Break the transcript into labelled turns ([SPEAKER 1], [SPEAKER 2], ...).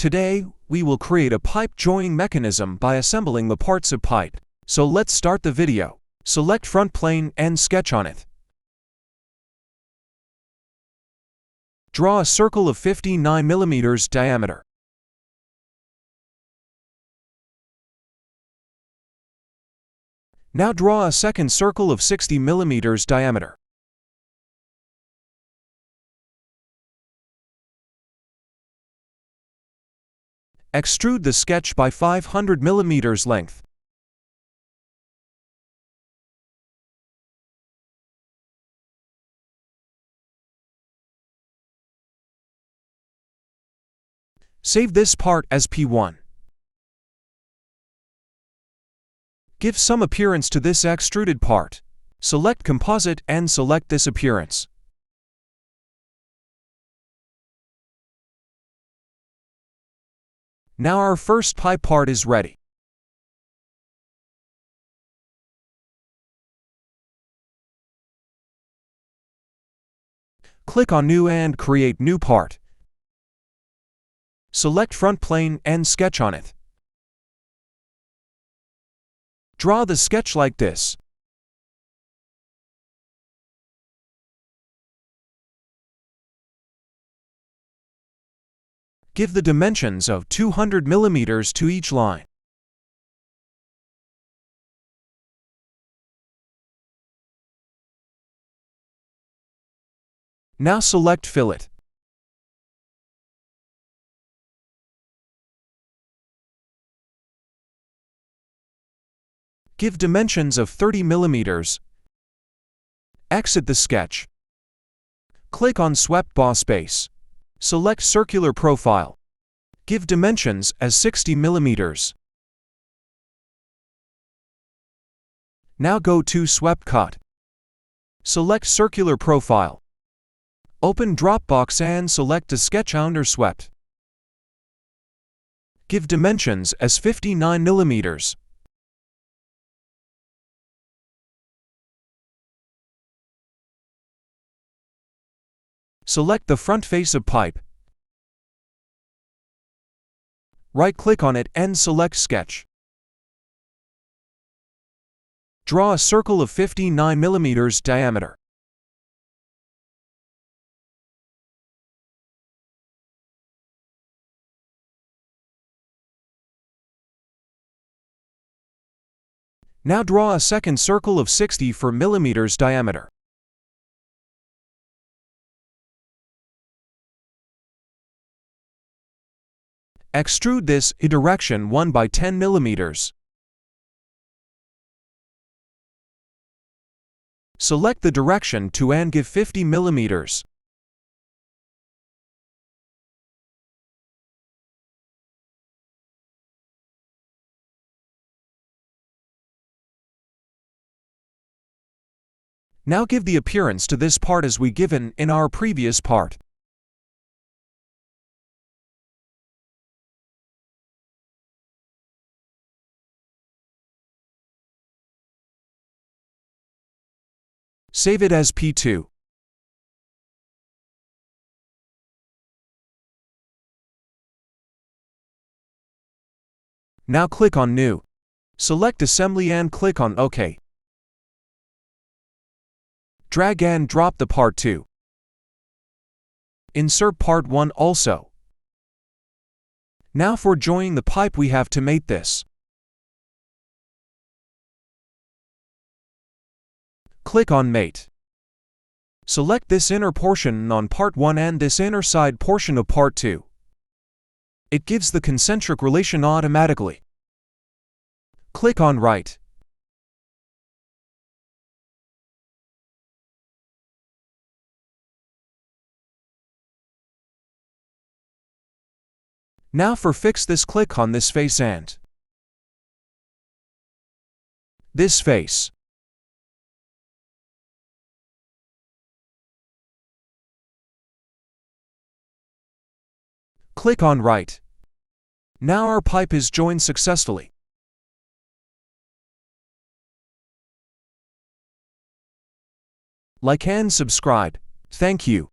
[SPEAKER 1] Today, we will create a pipe joining mechanism by assembling the parts of pipe. So let's start the video. Select front plane and sketch on it. Draw a circle of 59 mm diameter. Now draw a second circle of 60 mm diameter. Extrude the sketch by 500 mm length. Save this part as P1. Give some appearance to this extruded part. Select Composite and select this appearance. Now our first pipe part is ready. Click on New and create new part. Select front plane and sketch on it. Draw the sketch like this. Give the dimensions of 200 mm to each line. Now select Fillet. Give dimensions of 30 mm. Exit the sketch. Click on Swept Boss Base. Select Circular Profile. Give dimensions as 60 mm. Now go to Swept Cut. Select Circular Profile. Open Dropbox and select a sketch under Swept. Give dimensions as 59 mm. Select the front face of pipe. Right-click on it and select Sketch. Draw a circle of 59 mm diameter. Now draw a second circle of 64 mm diameter. Extrude this in direction 1 by 10 mm. Select the direction to and give 50 mm. Now give the appearance to this part as we given in our previous part. Save it as P2. Now click on New. Select Assembly and click on OK. Drag and drop the part 2. Insert part 1 also. Now for joining the pipe we have to mate this. Click on Mate. Select this inner portion on part 1 and this inner side portion of part 2. It gives the concentric relation automatically. Click on Right. Now for fix this, click on this face and this face. Click on Right. Now our pipe is joined successfully. Like and subscribe. Thank you.